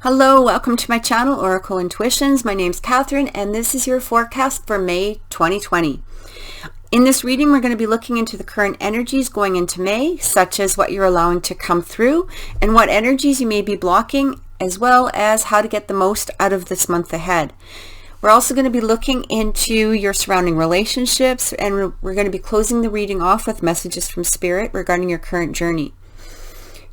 Hello, welcome to my channel, Oracle Intuitions. My name's Catherine, and this is your forecast for May 2020. In this reading, we're going to be looking into the current energies going into May, such as what you're allowing to come through and what energies you may be blocking, as well as how to get the most out of this month ahead. We're also going to be looking into your surrounding relationships, and we're going to be closing the reading off with messages from Spirit regarding your current journey.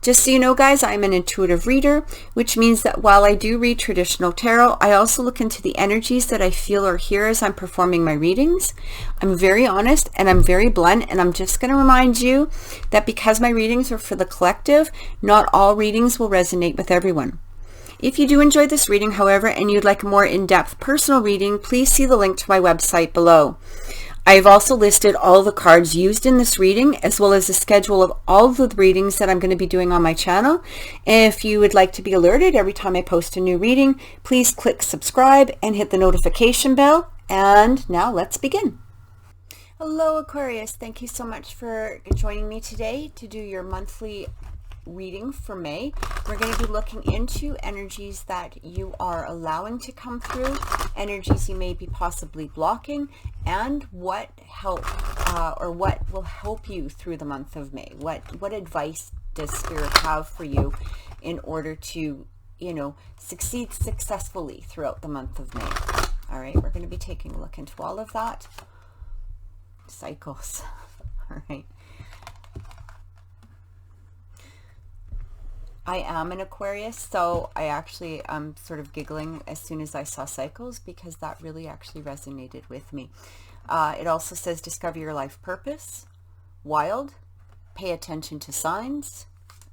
Just so you know, guys, I'm an intuitive reader, which means that while I do read traditional tarot, I also look into the energies that I feel are here as I'm performing my readings. I'm very honest and I'm very blunt, and I'm just going to remind you that because my readings are for the collective, not all readings will resonate with everyone. If you do enjoy this reading, however, and you'd like a more in-depth personal reading, please see the link to my website below. I've also listed all the cards used in this reading, as well as a schedule of all of the readings that I'm going to be doing on my channel. If you would like to be alerted every time I post a new reading, please click subscribe and hit the notification bell. And now let's begin. Hello, Aquarius. Thank you so much for joining me today to do your monthly reading for May. We're going to be looking into energies that you are allowing to come through, energies you may be possibly blocking, and what help or what will help you through the month of May. What advice does Spirit have for you in order to, succeed successfully throughout the month of May? All right, we're going to be taking a look into all of that. Cycles. All right. I am an Aquarius, so I actually sort of giggling as soon as I saw cycles, because that really actually resonated with me. It also says discover your life purpose, wild, pay attention to signs,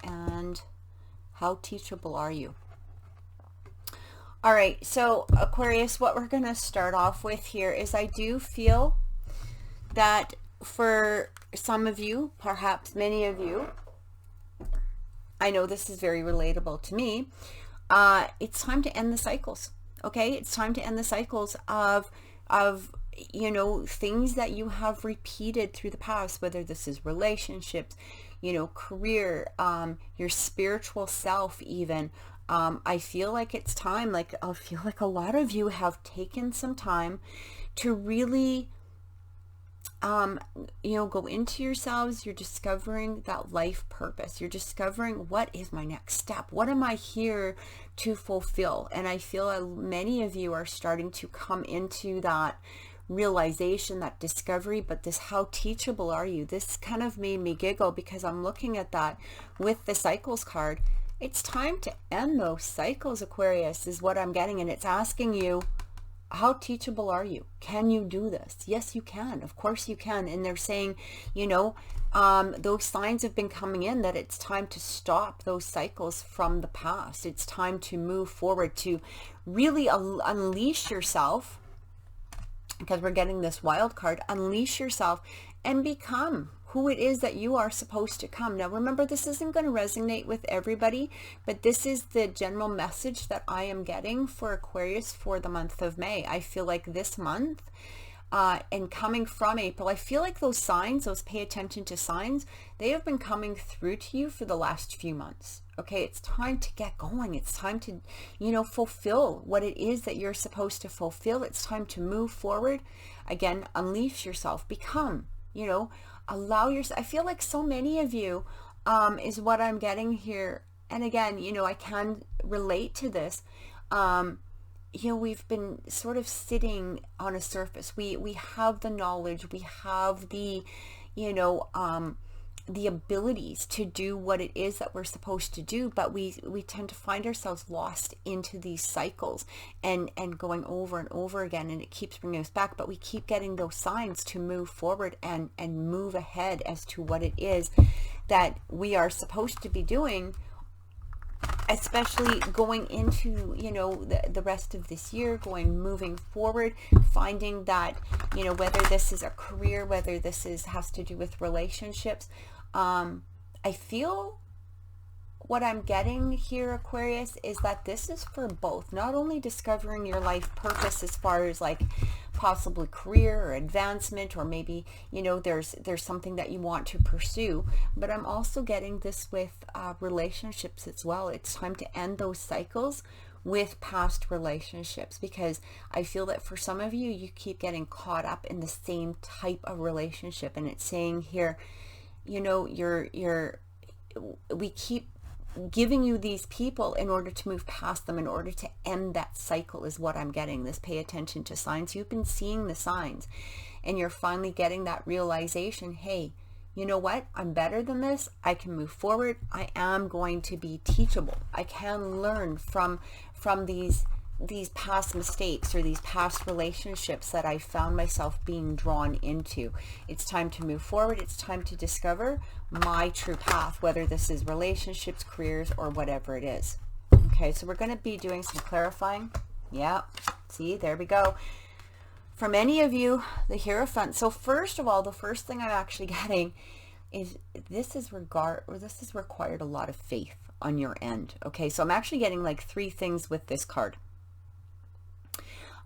and how teachable are you? All right, so Aquarius, what we're going to start off with here is I do feel that for some of you, perhaps many of you, I know this is very relatable to me. It's time to end the cycles. Okay, it's time to end the cycles of things that you have repeated through the past, whether this is relationships, career, your spiritual self, even. I feel like it's time. I feel like a lot of you have taken some time to really go into yourselves. You're discovering that life purpose. You're discovering, what is my next step? What am I here to fulfill? And I feel many of you are starting to come into that realization, that discovery. But this, how teachable are you? This kind of made me giggle, because I'm looking at that with the cycles card. It's time to end those cycles, Aquarius, is what I'm getting. And it's asking you, how teachable are you? Can you do this? Yes, you can. Of course you can. And they're saying, those signs have been coming in that it's time to stop those cycles from the past. It's time to move forward, to really unleash yourself, because we're getting this wild card. Unleash yourself and become who it is that you are supposed to come. Now, remember, this isn't going to resonate with everybody, but this is the general message that I am getting for Aquarius for the month of May. I feel like this month, and coming from April, I feel like those signs, those pay attention to signs, they have been coming through to you for the last few months. Okay, it's time to get going. It's time to, fulfill what it is that you're supposed to fulfill. It's time to move forward. Again, unleash yourself, become, allow yourself. I feel like so many of you is what I'm getting here. And again, I can relate to this. We've been sort of sitting on a surface. We have the knowledge, we have the, the abilities to do what it is that we're supposed to do, but we tend to find ourselves lost into these cycles and going over and over again, and it keeps bringing us back. But we keep getting those signs to move forward and move ahead as to what it is that we are supposed to be doing, especially going into the rest of this year, moving forward, finding that whether this is a career, whether this has to do with relationships. I feel what I'm getting here, Aquarius, is that this is for both. Not only discovering your life purpose as far as like possibly career or advancement, or maybe, you know, there's something that you want to pursue, but I'm also getting this with relationships as well. It's time to end those cycles with past relationships, because I feel that for some of you, you keep getting caught up in the same type of relationship. And it's saying here, you know, we keep giving you these people in order to move past them, in order to end that cycle, is what I'm getting. This pay attention to signs. You've been seeing the signs and you're finally getting that realization, hey, you know what? I'm better than this. I can move forward. I am going to be teachable. I can learn from these past mistakes or these past relationships that I found myself being drawn into. It's time to move forward. It's time to discover my true path, whether this is relationships, careers, or whatever it is. Okay, so we're going to be doing some clarifying. Yeah, see, there we go. For many of you, the Hierophant. So first of all, the first thing I'm actually getting is this has required a lot of faith on your end. Okay, so I'm actually getting like 3 things with this card.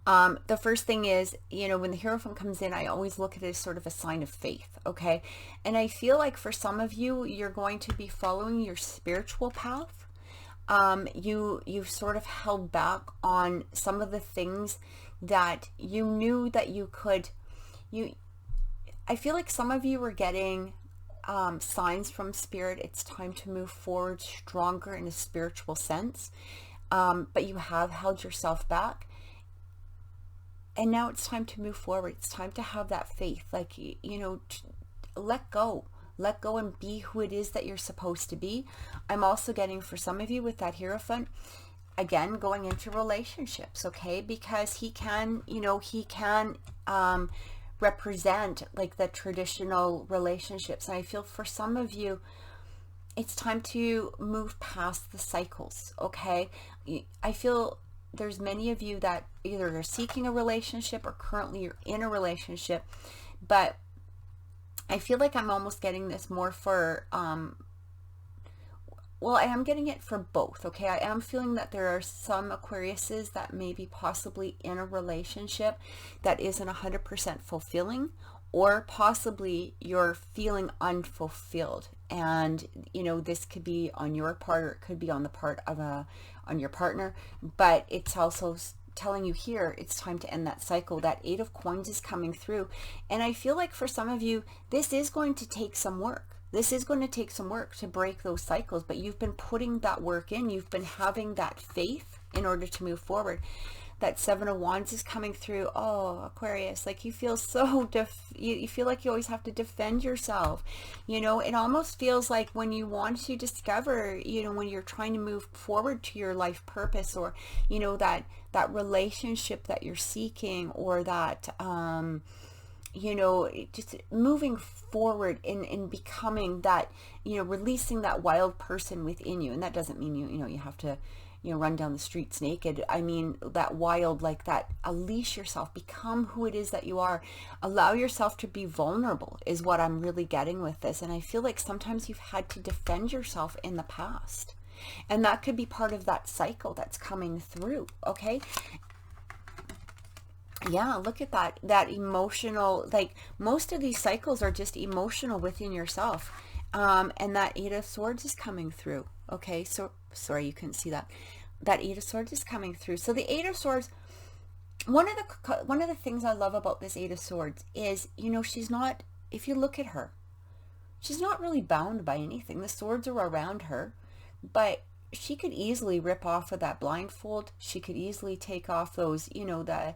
The first thing is, you know, when the Hierophant comes in, I always look at it as sort of a sign of faith. Okay, and I feel like for some of you, you're going to be following your spiritual path. You've sort of held back on some of the things that you knew that you could. I feel like some of you were getting signs from Spirit. It's time to move forward stronger in a spiritual sense, but you have held yourself back. And now it's time to move forward. It's time to have that faith, like, you know, let go and be who it is that you're supposed to be. I'm also getting, for some of you with that Hierophant, again, going into relationships, okay? Because he can, you know, represent like the traditional relationships. And I feel for some of you, it's time to move past the cycles, okay? I feel there's many of you that either are seeking a relationship or currently you're in a relationship, but I feel like I'm almost getting this more for, well, I am getting it for both, okay? I am feeling that there are some Aquariuses that may be possibly in a relationship that isn't 100% fulfilling, or possibly you're feeling unfulfilled. And, you know, this could be on your part, or it could be on the part of on your partner, but it's also telling you here, it's time to end that cycle. That 8 of Coins is coming through. And I feel like for some of you, this is going to take some work. This is going to take some work to break those cycles, but you've been putting that work in. You've been having that faith in order to move forward. That 7 of Wands is coming through. Oh, Aquarius, like you feel so, you feel like you always have to defend yourself. You know, it almost feels like when you want to discover, you know, when you're trying to move forward to your life purpose, or, you know, that relationship that you're seeking, or that, you know, just moving forward in becoming that, you know, releasing that wild person within you. And that doesn't mean you know, you have to, you know, run down the streets naked. I mean, that wild, like that, unleash yourself, become who it is that you are. Allow yourself to be vulnerable is what I'm really getting with this. And I feel like sometimes you've had to defend yourself in the past. And that could be part of that cycle that's coming through, okay? Yeah, look at that emotional, like most of these cycles are just emotional within yourself. And that 8 of Swords is coming through. Okay, so sorry you couldn't see that. That 8 of Swords is coming through. So the 8 of Swords, one of the things I love about this 8 of Swords is, you know, she's not, if you look at her, she's not really bound by anything. The swords are around her, but she could easily rip off of that blindfold. She could easily take off those, you know, the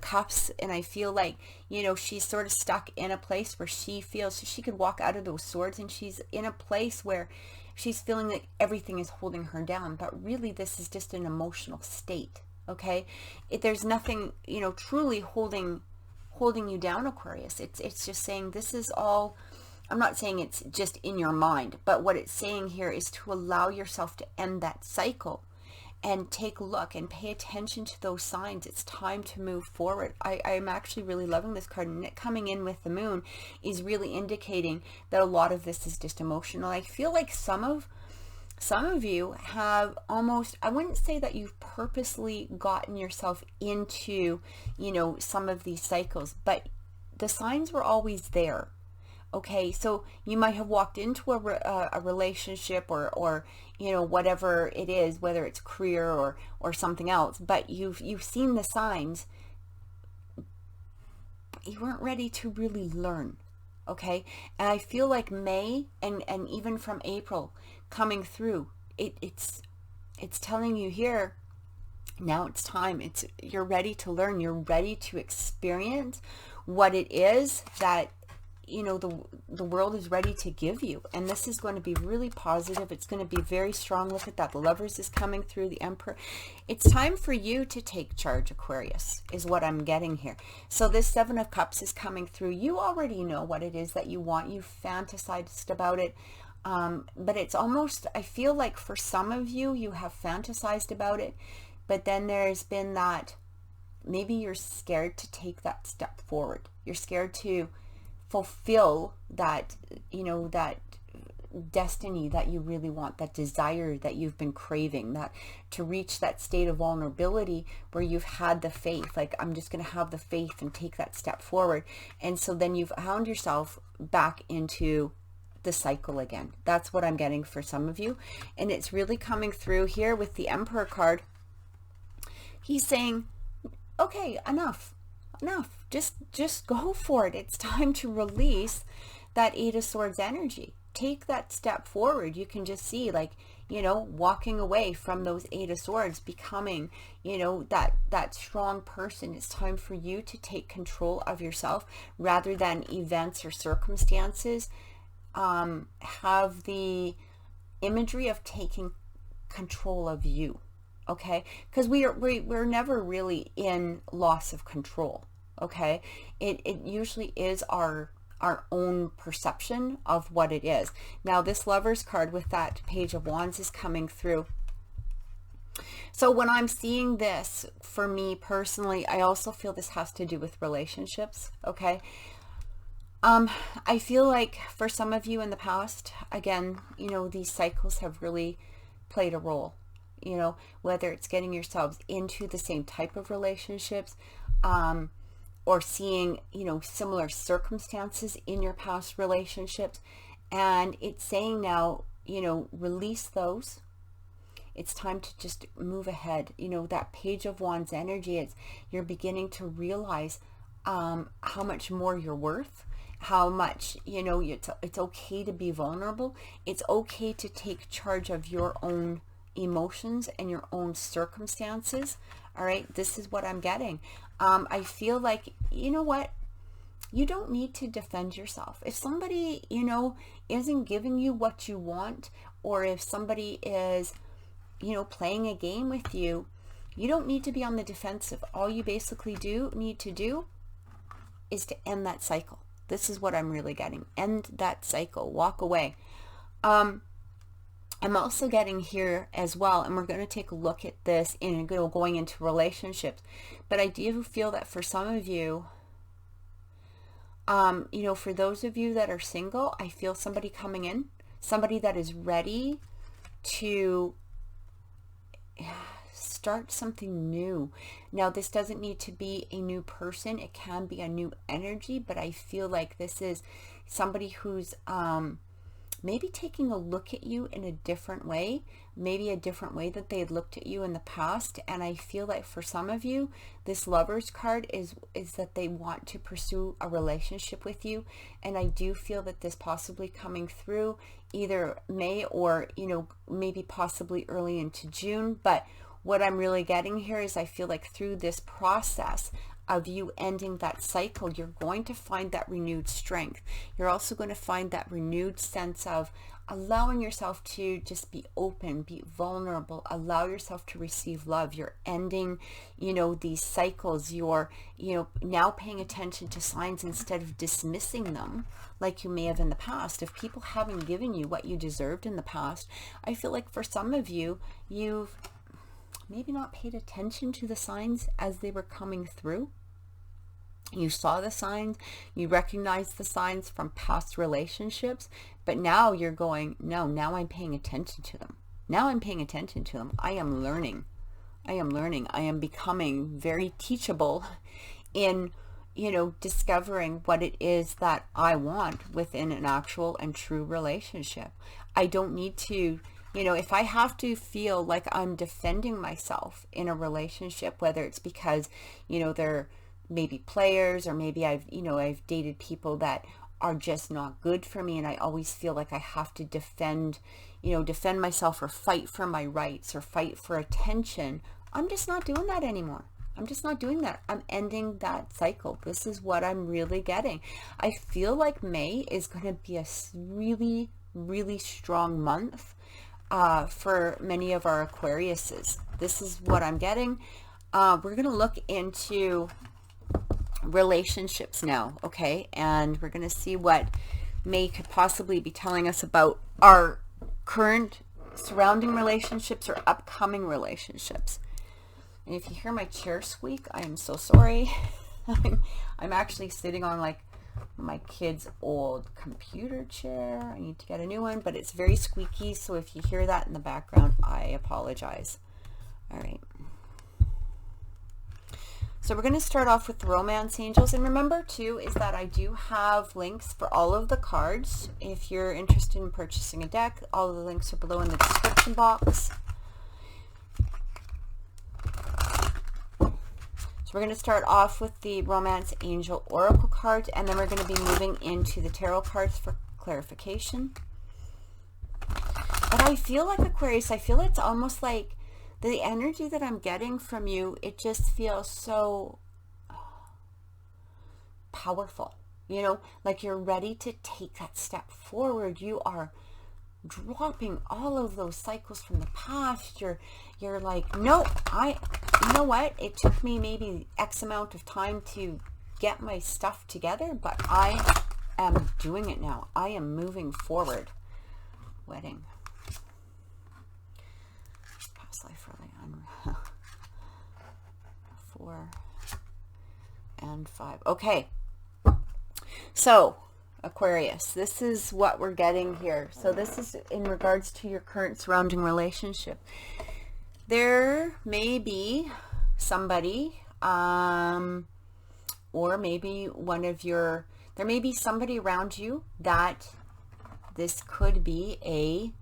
cuffs. And I feel like, you know, she's sort of stuck in a place where she feels she could walk out of those swords, and she's in a place where she's feeling like everything is holding her down. But really, this is just an emotional state, okay? There's nothing, you know, truly holding you down, Aquarius. It's just saying this is all. I'm not saying it's just in your mind, but what it's saying here is to allow yourself to end that cycle and take a look and pay attention to those signs. It's time to move forward. I'm actually really loving this card, and it coming in with the Moon is really indicating that a lot of this is just emotional. I feel like some of you have almost, I wouldn't say that you've purposely gotten yourself into, you know, some of these cycles, but the signs were always there. Okay, so you might have walked into a relationship or you know, whatever it is, whether it's career or something else, but you've seen the signs, but you weren't ready to really learn. Okay, and I feel like May and even from April coming through, it's telling you here, now it's time. You're ready to learn. You're ready to experience what it is that, you know, the world is ready to give you. And this is going to be really positive. It's going to be very strong. Look at that. The Lovers is coming through, the Emperor. It's time for you to take charge, Aquarius, is what I'm getting here. So this Seven of Cups is coming through. You already know what it is that you want. You fantasized about it. But it's almost, I feel like for some of you, you have fantasized about it. But then there's been that, maybe you're scared to take that step forward. You're scared to fulfill that, you know, that destiny that you really want, that desire that you've been craving, that to reach that state of vulnerability where you've had the faith, like, I'm just going to have the faith and take that step forward. And so then you've found yourself back into the cycle again. That's what I'm getting for some of you. And it's really coming through here with the Emperor card. He's saying, okay, enough, just go for it. It's time to release that Eight of Swords energy. Take that step forward. You can just see, like, you know, walking away from those Eight of Swords, becoming, you know, that strong person. It's time for you to take control of yourself rather than events or circumstances have the imagery of taking control of you. Okay, because we're never really in loss of control. Okay, it usually is our own perception of what it is. Now this Lovers card with that Page of Wands is coming through. So when I'm seeing this, for me personally, I also feel this has to do with relationships. Okay, I feel like for some of you in the past, again, you know, these cycles have really played a role. You know, whether it's getting yourselves into the same type of relationships, or seeing, you know, similar circumstances in your past relationships. And it's saying now, you know, release those. It's time to just move ahead. You know, that Page of Wands energy, you're beginning to realize how much more you're worth, how much, you know, it's okay to be vulnerable. It's okay to take charge of your own emotions and your own circumstances. All right, this is what I'm getting. I feel like, you know what, you don't need to defend yourself. If somebody, you know, isn't giving you what you want, or if somebody is, you know, playing a game with you, you don't need to be on the defensive. All you basically need to do is to end that cycle. This is what I'm really getting. End that cycle. Walk away. I'm also getting here as well, and we're going to take a look at this in going into relationships. But I do feel that for some of you, you know, for those of you that are single, I feel somebody coming in, somebody that is ready to start something new. Now, this doesn't need to be a new person. It can be a new energy, but I feel like this is somebody who's maybe taking a look at you in a different way, maybe a different way that they had looked at you in the past. And I feel like for some of you, this Lovers card is that they want to pursue a relationship with you. And I do feel that this possibly coming through either May or, you know, maybe possibly early into June. But what I'm really getting here is I feel like through this process of you ending that cycle, you're going to find that renewed strength. You're also going to find that renewed sense of allowing yourself to just be open, be vulnerable, allow yourself to receive love. You're ending, you know, these cycles. You're, you know, now paying attention to signs instead of dismissing them like you may have in the past. If people haven't given you what you deserved in the past, I feel like for some of you, you've maybe not paid attention to the signs as they were coming through. You saw the signs, you recognized the signs from past relationships, but now you're going, no, now I'm paying attention to them. Now I'm paying attention to them. I am learning. I am becoming very teachable in you know, discovering what it is that I want within an actual and true relationship. I don't need to, you know, if I have to feel like I'm defending myself in a relationship, whether it's because, you know, they're maybe players, or maybe I've dated people that are just not good for me, and I always feel like I have to defend myself, or fight for my rights, or fight for attention. I'm just not doing that anymore. I'm just not doing that. I'm ending that cycle. This is what I'm really getting. I feel like May is going to be a really, really strong month for many of our Aquariuses. This is what I'm getting. We're going to look into relationships now, okay? And we're going to see what May could possibly be telling us about our current surrounding relationships or upcoming relationships. And if you hear my chair squeak, I am so sorry. I'm actually sitting on like my kid's old computer chair. I need to get a new one, but it's very squeaky. So if you hear that in the background, I apologize. All right. So we're going to start off with the romance angels. And remember too, is that I do have links for all of the cards. If you're interested in purchasing a deck, all of the links are below in the description box. So we're going to start off with the Romance Angel Oracle cards, and then we're going to be moving into the Tarot cards for clarification. But I feel like, Aquarius, I feel it's almost like the energy that I'm getting from you, it just feels so powerful. You know, like you're ready to take that step forward. You are dropping all of those cycles from the past. You're like, no, you know what, it took me maybe X amount of time to get my stuff together, but I am doing it now. I am moving forward. Wedding, past life, really unreal. 4 and 5. Okay, so Aquarius, this is what we're getting here. So this is in regards to your current surrounding relationship. There may be somebody, or maybe there may be somebody around you that this could be a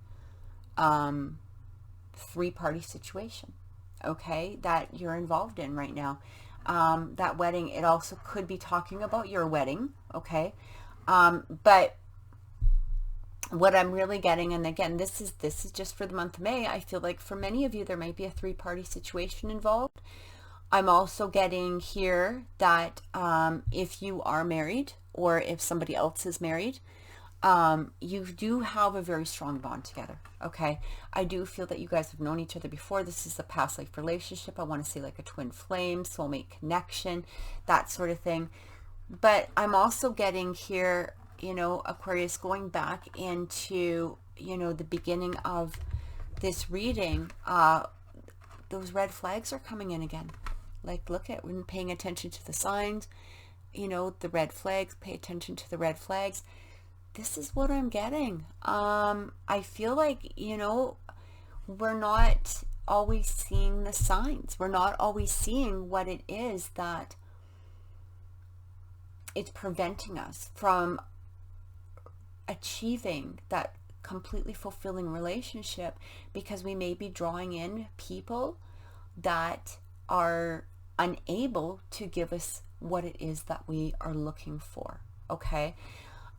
three-party situation, okay, that you're involved in right now. That wedding, it also could be talking about your wedding, okay? But what I'm really getting, and again, this is just for the month of May, I feel like for many of you, there might be a three-party situation involved. I'm also getting here that if you are married, or if somebody else is married, you do have a very strong bond together, okay? I do feel that you guys have known each other before. This is a past life relationship. I want to say like a twin flame, soulmate connection, that sort of thing. But I'm also getting here, you know, Aquarius, going back into, you know, the beginning of this reading, those red flags are coming in again. Like, look at, when paying attention to the signs, you know, the red flags, pay attention to the red flags. This is what I'm getting. I feel like, you know, we're not always seeing the signs. We're not always seeing what it is that it's preventing us from achieving that completely fulfilling relationship, because we may be drawing in people that are unable to give us what it is that we are looking for, okay?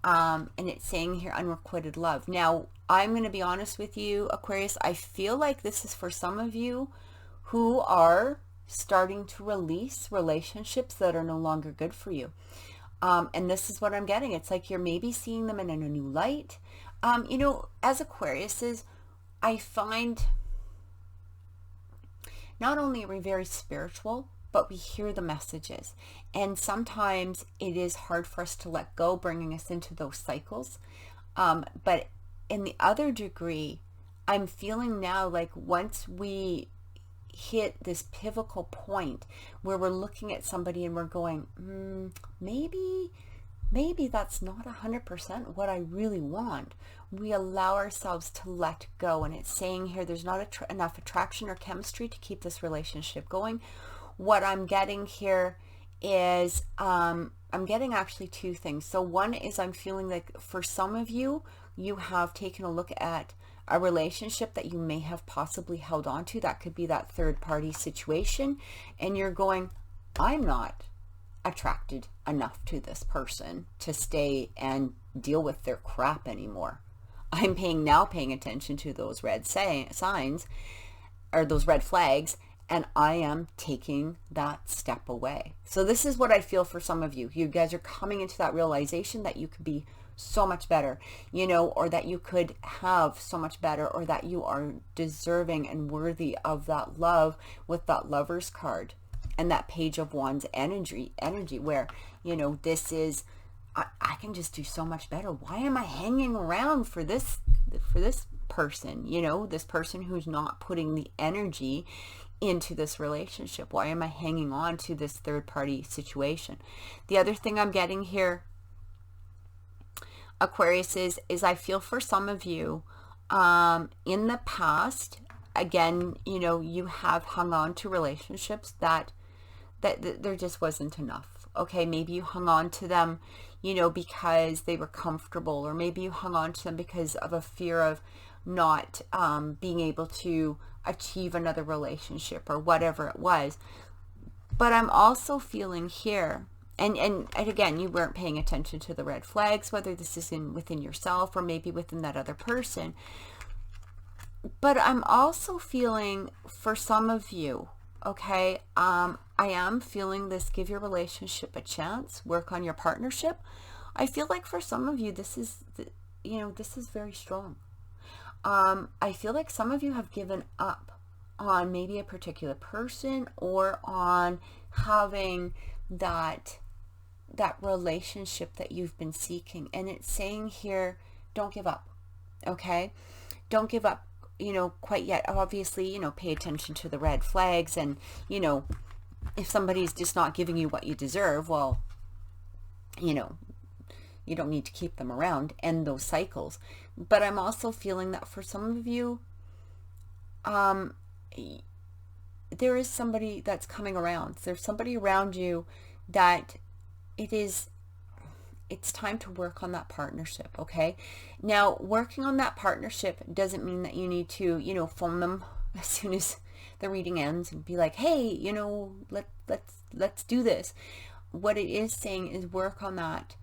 And it's saying here unrequited love. Now, I'm going to be honest with you, Aquarius, I feel like this is for some of you who are starting to release relationships that are no longer good for you. And this is what I'm getting. It's like you're maybe seeing them in a new light. You know, as Aquariuses, I find not only are we very spiritual, but we hear the messages. And sometimes it is hard for us to let go, bringing us into those cycles. But in the other degree, I'm feeling now like once we hit this pivotal point where we're looking at somebody and we're going, maybe that's not 100% what I really want. We allow ourselves to let go. And it's saying here there's not enough attraction or chemistry to keep this relationship going. What I'm getting here is I'm getting actually two things. So one is I'm feeling like for some of you, you have taken a look at a relationship that you may have possibly held on to. That could be that third party situation. And you're going, I'm not attracted enough to this person to stay and deal with their crap anymore. I'm paying attention to those red signs or those red flags, and I am taking that step away. So this is what I feel for some of you. You guys are coming into that realization that you could be so much better, you know, or that you could have so much better, or that you are deserving and worthy of that love with that Lover's card and that Page of Wands energy where, you know, this is, I can just do so much better. Why am I hanging around for this person, you know, this person who's not putting the energy into this relationship? Why am I hanging on to this third party situation? The other thing I'm getting here, Aquarius, is I feel for some of you in the past, again, you know, you have hung on to relationships that there just wasn't enough. Okay, maybe you hung on to them, you know, because they were comfortable, or maybe you hung on to them because of a fear of not being able to achieve another relationship or whatever it was. But I'm also feeling here, and again, you weren't paying attention to the red flags, whether this is within yourself or maybe within that other person. But I'm also feeling for some of you, okay, I am feeling this, give your relationship a chance, work on your partnership. I feel like for some of you, this is, you know, this is very strong. I feel like some of you have given up on maybe a particular person, or on having that relationship that you've been seeking. And it's saying here, don't give up, okay? Don't give up, you know, quite yet. Obviously, you know, pay attention to the red flags, and, you know, if somebody's just not giving you what you deserve, well, you know, you don't need to keep them around, end those cycles. But I'm also feeling that for some of you, there is somebody that's coming around. There's somebody around you that it's time to work on that partnership, okay? Now, working on that partnership doesn't mean that you need to, you know, phone them as soon as the reading ends and be like, hey, you know, let's do this. What it is saying is work on that.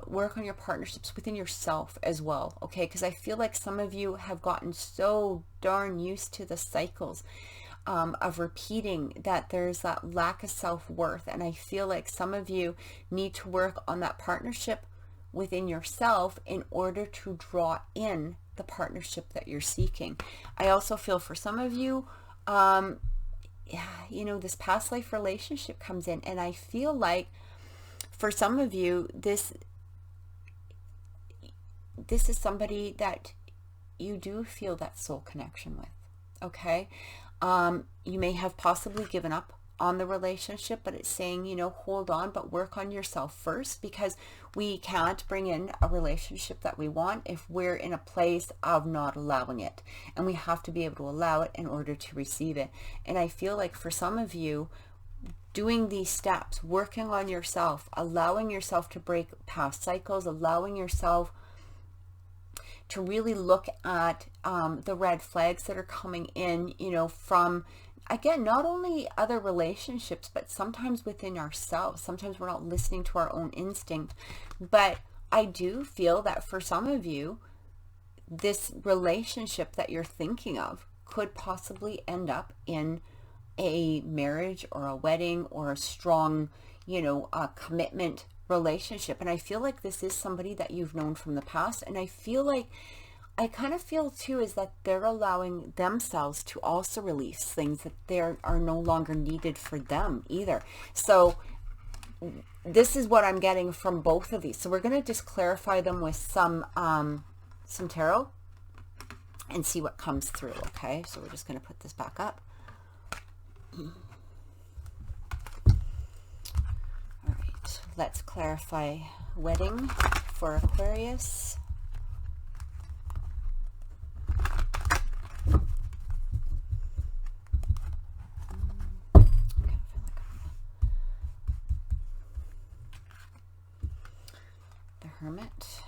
Work on your partnerships within yourself as well, okay? Because I feel like some of you have gotten so darn used to the cycles of repeating that there's that lack of self-worth. And I feel like some of you need to work on that partnership within yourself in order to draw in the partnership that you're seeking. I also feel for some of you, you know, this past life relationship comes in, and I feel like for some of you, this is somebody that you do feel that soul connection with, okay? You may have possibly given up on the relationship, but it's saying, you know, hold on, but work on yourself first, because we can't bring in a relationship that we want if we're in a place of not allowing it. And we have to be able to allow it in order to receive it. And I feel like for some of you, doing these steps, working on yourself, allowing yourself to break past cycles, allowing yourself to really look at the red flags that are coming in, you know, from, again, not only other relationships, but sometimes within ourselves. Sometimes we're not listening to our own instinct. But I do feel that for some of you, this relationship that you're thinking of could possibly end up in a marriage or a wedding or a strong, you know, commitment relationship. And I feel like this is somebody that you've known from the past. And I feel like, I kind of feel too, is that they're allowing themselves to also release things that they are no longer needed for them either. So this is what I'm getting from both of these. So we're going to just clarify them with some tarot and see what comes through. Okay, so we're just going to put this back up. All right, let's clarify wedding for Aquarius. Hermit.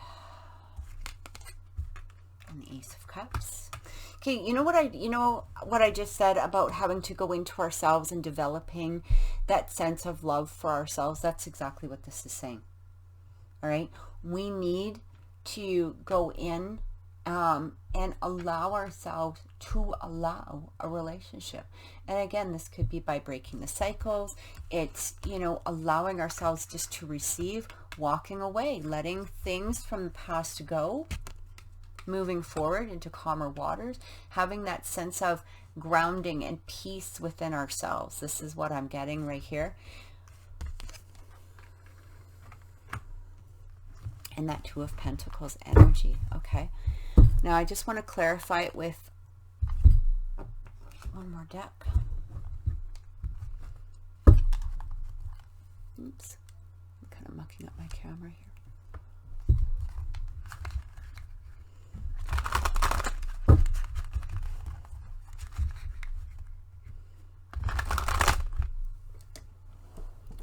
And the Ace of Cups. Okay, you know what I just said about having to go into ourselves and developing that sense of love for ourselves? That's exactly what this is saying. All right, we need to go in and allow ourselves to allow a relationship. And again, this could be by breaking the cycles. It's, allowing ourselves just to receive, walking away, letting things from the past go, moving forward into calmer waters, having that sense of grounding and peace within ourselves. This is what I'm getting right here. And that Two of Pentacles energy. Okay. Now I just want to clarify it with one more deck. Oops. I'm kind of mucking up my camera here.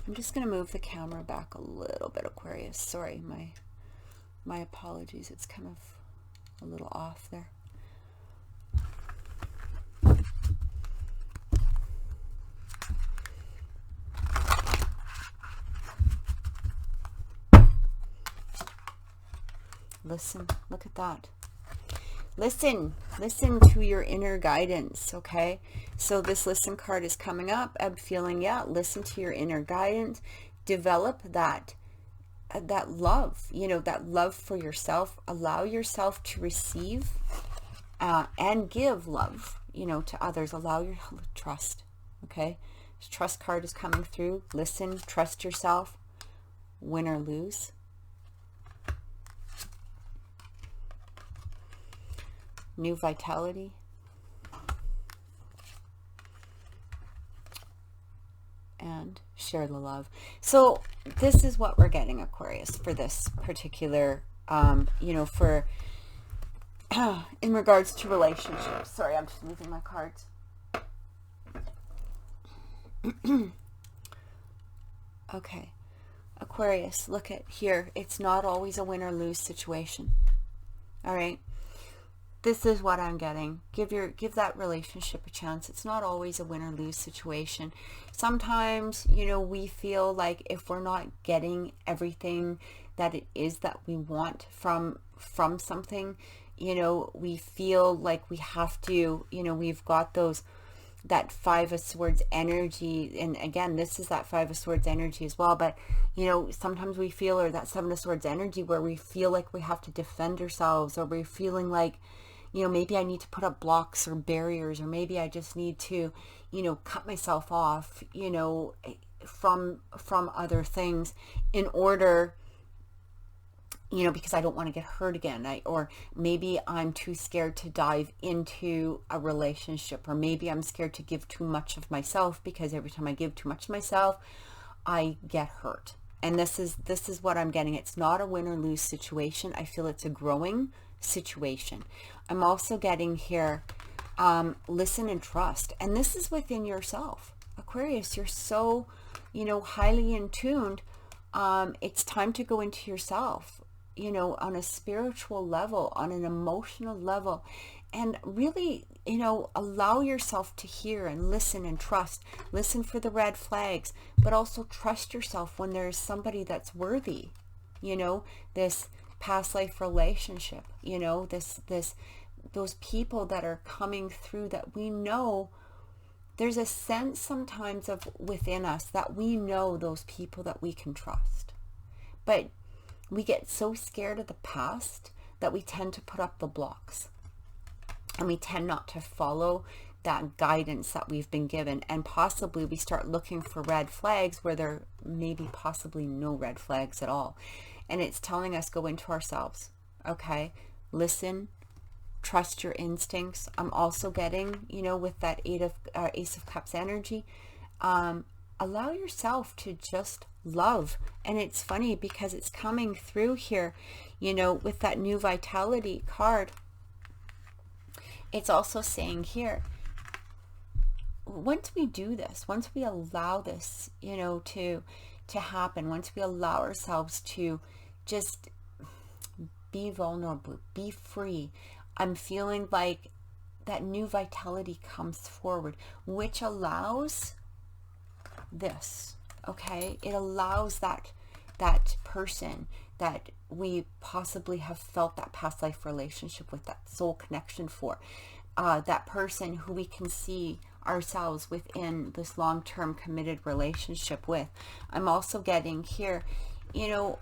I'm just going to move the camera back a little bit, Aquarius. Sorry, my apologies. It's kind of a little off there. Listen, look at that. Listen to your inner guidance, okay? So this listen card is coming up. I'm feeling, listen to your inner guidance. Develop that love, that love for yourself. Allow yourself to receive and give love, to others. Allow your trust, okay? This trust card is coming through. Listen, trust yourself, win or lose. New vitality. And share the love. So this is what we're getting, Aquarius, for this particular, for in regards to relationships. Sorry, I'm just moving my cards. Okay. Aquarius, look at here. It's not always a win or lose situation. All right. This is what I'm getting. Give that relationship a chance. It's not always a win or lose situation. Sometimes, we feel like if we're not getting everything that it is that we want from something, we feel like we have to, we've got that Five of Swords energy. And again, this is that Five of Swords energy as well. But, sometimes we feel, or that Seven of Swords energy, where we feel like we have to defend ourselves, or we're feeling like, maybe I need to put up blocks or barriers, or maybe I just need to, cut myself off, from other things in order, because I don't want to get hurt again. Or maybe I'm too scared to dive into a relationship, or maybe I'm scared to give too much of myself, because every time I give too much of myself, I get hurt. And this is what I'm getting. It's not a win or lose situation. I feel it's a growing situation. I'm also getting here, listen and trust. And this is within yourself. Aquarius, you're so, highly in tuned. It's time to go into yourself, on a spiritual level, on an emotional level, and really, allow yourself to hear and listen and trust. Listen for the red flags, but also trust yourself when there's somebody that's worthy, this past life relationship, those people that are coming through that we know. There's a sense sometimes of within us that we know those people that we can trust, but we get so scared of the past that we tend to put up the blocks, and we tend not to follow that guidance that we've been given. And possibly we start looking for red flags where there may be possibly no red flags at all. And it's telling us, go into ourselves. Okay. Listen, trust your instincts. I'm also getting, with that Ace of Cups energy, allow yourself to just love. And it's funny because it's coming through here, with that new vitality card. It's also saying here, once we do this, once we allow this, to happen, once we allow ourselves to just be vulnerable, be free. I'm feeling like that new vitality comes forward, which allows this, okay? It allows that person that we possibly have felt that past life relationship with, that soul connection for, that person who we can see ourselves within this long-term committed relationship with. I'm also getting here, you know,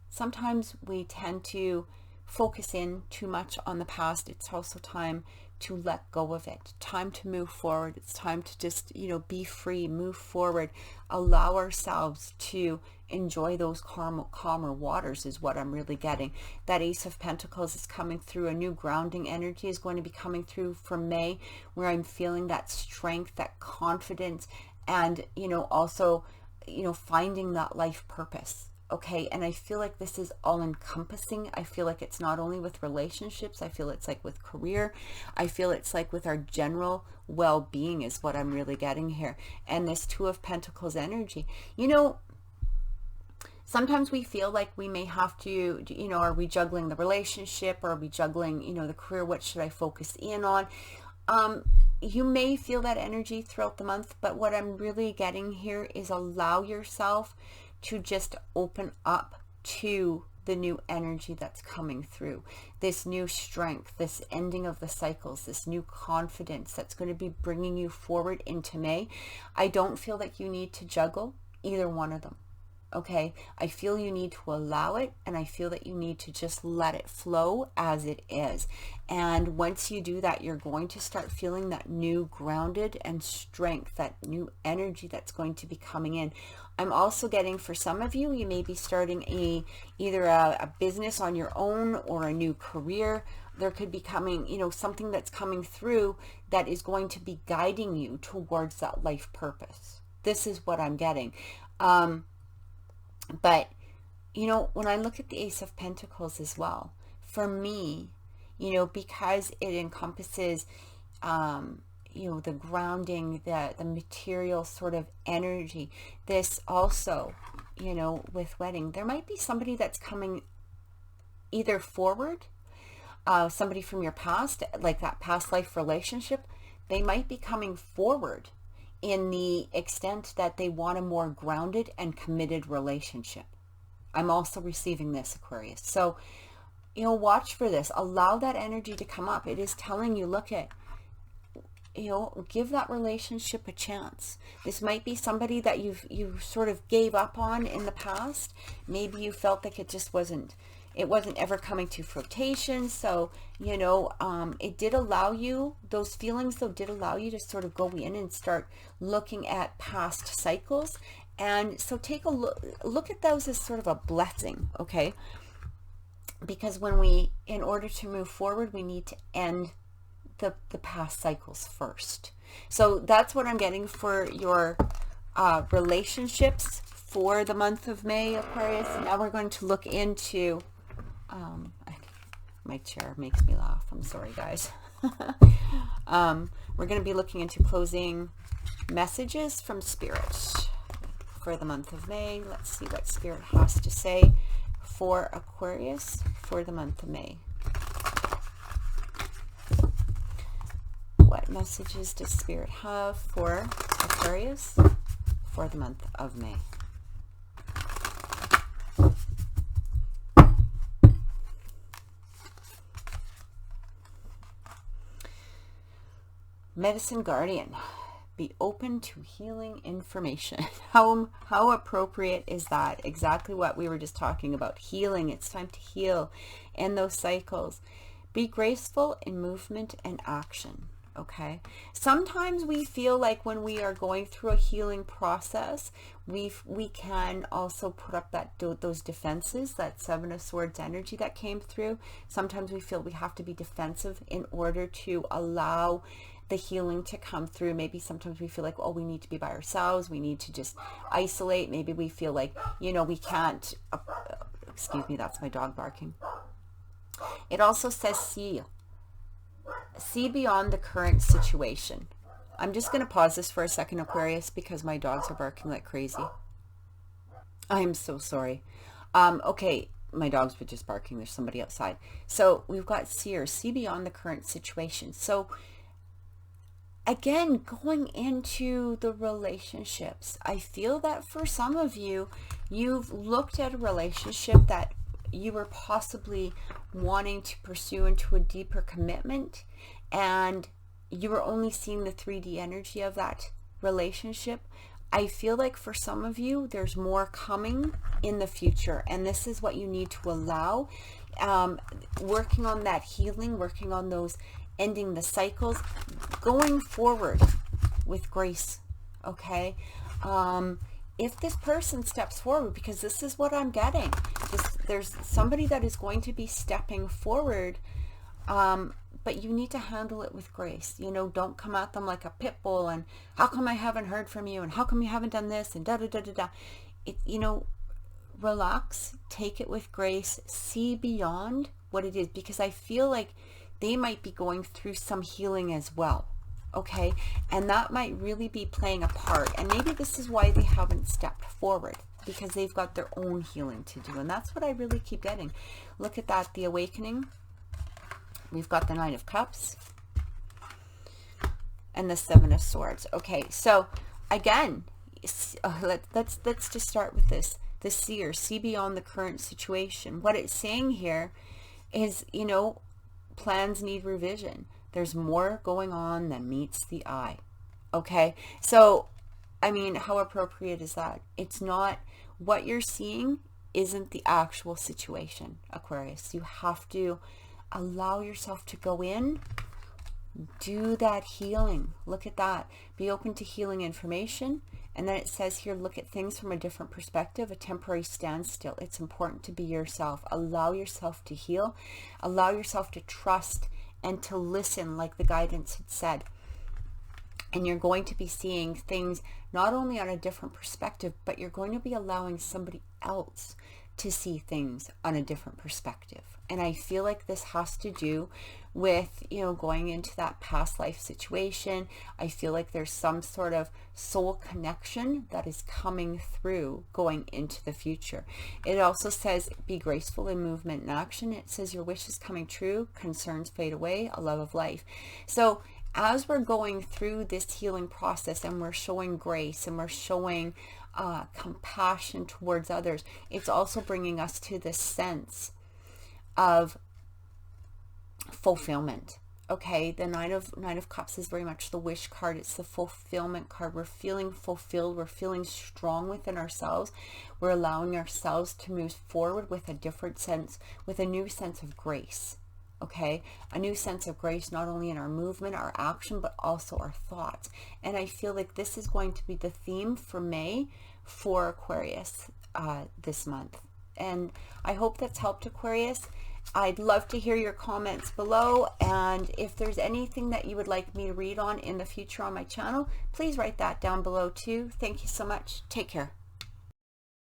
sometimes we tend to focus in too much on the past. It's also time to let go of it, time to move forward. It's time to just, you know, be free, move forward, allow ourselves to enjoy those calmer waters is what I'm really getting. That Ace of Pentacles is coming through. A new grounding energy is going to be coming through for May, where I'm feeling that strength, that confidence, and, you know, also, you know, finding that life purpose. Okay, and I feel like this is all encompassing. I feel like it's not only with relationships. I feel it's like with career. I feel it's like with our general well-being is what I'm really getting here. And this Two of Pentacles energy, you know, sometimes we feel like we may have to, you know, are we juggling the relationship, or are we juggling, you know, the career? What should I focus in on? You may feel that energy throughout the month, but what I'm really getting here is allow yourself to just open up to the new energy that's coming through, this new strength, this ending of the cycles, this new confidence that's going to be bringing you forward into May. I don't feel like you need to juggle either one of them. Okay, I feel you need to allow it, and I feel that you need to just let it flow as it is. And once you do that, you're going to start feeling that new grounded and strength, that new energy that's going to be coming in. I'm also getting, for some of you, you may be starting either a business on your own or a new career. There could be coming, you know, something that's coming through that is going to be guiding you towards that life purpose. This is what I'm getting. But, you know, when I look at the Ace of Pentacles as well, for me, you know, because it encompasses, you know, the grounding, the material sort of energy, this also, you know, with wedding, there might be somebody that's coming either forward, somebody from your past, like that past life relationship, they might be coming forward in the extent that they want a more grounded and committed relationship. I'm also receiving this, Aquarius. So, you know, watch for this. Allow that energy to come up. It is telling you, look at, you know, give that relationship a chance. This might be somebody that you sort of gave up on in the past. Maybe you felt like it just wasn't ever coming to fruition. So, you know, it did allow you, those feelings though did allow you to sort of go in and start looking at past cycles. And so take a look at those as sort of a blessing, okay? Because when in order to move forward, we need to end the past cycles first. So that's what I'm getting for your relationships for the month of May, Aquarius. Now we're going to look into my chair makes me laugh. I'm sorry, guys. We're going to be looking into closing messages from Spirit for the month of May. Let's see what Spirit has to say for Aquarius for the month of May. What messages does Spirit have for Aquarius for the month of May? Medicine Guardian, be open to healing information. How appropriate is that? Exactly what we were just talking about. Healing. It's time to heal. End those cycles. Be graceful in movement and action. Okay. Sometimes we feel like when we are going through a healing process, we can also put up those defenses, that Seven of Swords energy that came through. Sometimes we feel we have to be defensive in order to allow the healing to come through. Maybe sometimes we feel like, oh, we need to be by ourselves. We need to just isolate. Maybe we feel like, you know, we can't, excuse me, that's my dog barking. It also says see beyond the current situation. I'm just going to pause this for a second, Aquarius, because my dogs are barking like crazy. I'm so sorry. Okay. my dogs were just barking. There's somebody outside. So we've got seer, see beyond the current situation. So again, going into the relationships, I feel that for some of you, you've looked at a relationship that you were possibly wanting to pursue into a deeper commitment, and you were only seeing the 3D energy of that relationship. I feel like for some of you, there's more coming in the future, and this is what you need to allow. Working on that healing, working on those, ending the cycles, going forward with grace, okay? If this person steps forward, because this is what I'm getting, there's somebody that is going to be stepping forward, but you need to handle it with grace. You know, don't come at them like a pit bull and how come I haven't heard from you and how come you haven't done this and da da da da da. You know, relax, take it with grace, see beyond what it is, because I feel like they might be going through some healing as well, okay? And that might really be playing a part, and maybe this is why they haven't stepped forward, because they've got their own healing to do. And that's what I really keep getting. Look at that, the awakening. We've got the Nine of Cups and the Seven of Swords. Okay, so again, let's just start with this. The seer, see beyond the current situation. What it's saying here is, you know, plans need revision. There's more going on than meets the eye. Okay, so I mean, how appropriate is that? It's not, what you're seeing isn't the actual situation, Aquarius. You have to allow yourself to go in, do that healing. Look at that. Be open to healing information. And then it says here, look at things from a different perspective, a temporary standstill. It's important to be yourself. Allow yourself to heal. Allow yourself to trust and to listen, like the guidance had said. And you're going to be seeing things not only on a different perspective, but you're going to be allowing somebody else to see things on a different perspective. And I feel like this has to do with, you know, going into that past life situation. I feel like there's some sort of soul connection that is coming through going into the future. It also says, be graceful in movement and action. It says your wish is coming true, concerns fade away, a love of life. So as we're going through this healing process and we're showing grace and we're showing compassion towards others, it's also bringing us to this sense of fulfillment. Okay, the Nine of Cups is very much the wish card. It's the fulfillment card. We're feeling fulfilled. We're feeling strong within ourselves. We're allowing ourselves to move forward with a different sense, with a new sense of grace. Okay, a new sense of grace, not only in our movement, our action, but also our thoughts. And I feel like this is going to be the theme for May for Aquarius this month. And I hope that's helped, Aquarius. I'd love to hear your comments below, and if there's anything that you would like me to read on in the future on my channel, please write that down below too. Thank you so much. Take care.